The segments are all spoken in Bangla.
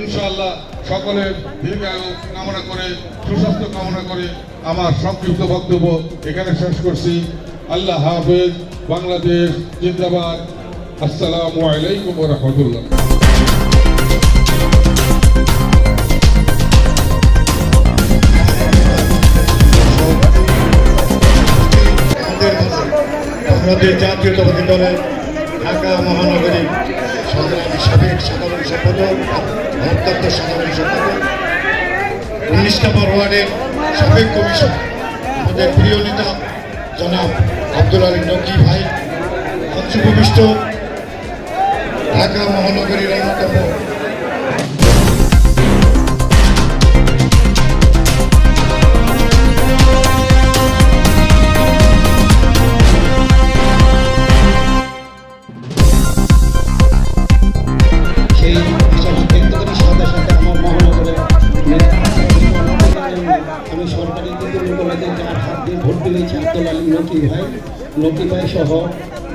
ইনশাআল্লাহ সকলের দীর্ঘায়ু কামনা করে, সুস্বাস্থ্য কামনা করে আমার সংক্ষিপ্ত বক্তব্য এখানে শেষ করছি। আল্লাহ হাফেজ। বাংলাদেশ জিন্দাবাদ। আসসালামু আলাইকুম ওয়া রাহমাতুল্লাহ। আমাদের জাতীয়তাবাদী দলের ঢাকা মহানগরী সাবেক সাধারণ সম্পাদক, ভারপ্রাপ্ত সাধারণ সম্পাদক, 19 নম্বর ওয়ার্ডের সাবেক কমিশনার, আমাদের প্রিয় নেতা জনাব আব্দুল আলী নকি ভাই, মঞ্চভূমিষ্ঠ ঢাকা মহানগরীর অন্যতম আমি সরকারি বিদ্যালয়ে যার হাত দিয়ে ভোট দিয়েছি আব্দুল আলী নকি ভাই সহ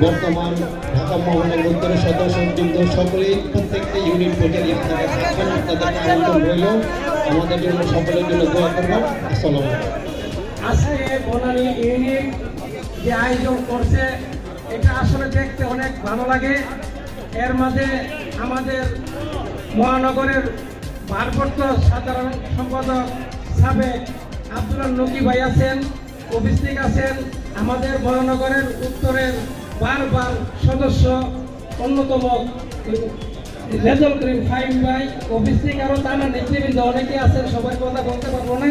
বর্তমান ঢাকা মহানগর উত্তরের সদস্যবৃন্দ সকলেই প্রত্যেকটা ইউনিট ভোটের ইফতারে থাকবেন। আপনাদেরকে আমন্ত্রণ রইল, আমাদের জন্য সকলের জন্য দোয়া করবেন। আসসালামু আলাইকুম। আজকে বনানী ইউনিট যে আয়োজন করছে এটা আসলে দেখতে অনেক ভালো লাগে। এর মাঝে আমাদের মহানগরের ভারপ্রাপ্ত সাধারণ সম্পাদক সাবেক আব্দুল নকি ভাই আছেন, উপস্থিত আছেন আমাদের মহানগরের উত্তরের বারবার সদস্য অন্যতম রেজাউল করিম ফাহিম ভাই, উপস্থিত আরো থানা নেতৃবৃন্দ অনেকে আছেন, সবাই কথা বলতে পারবো না।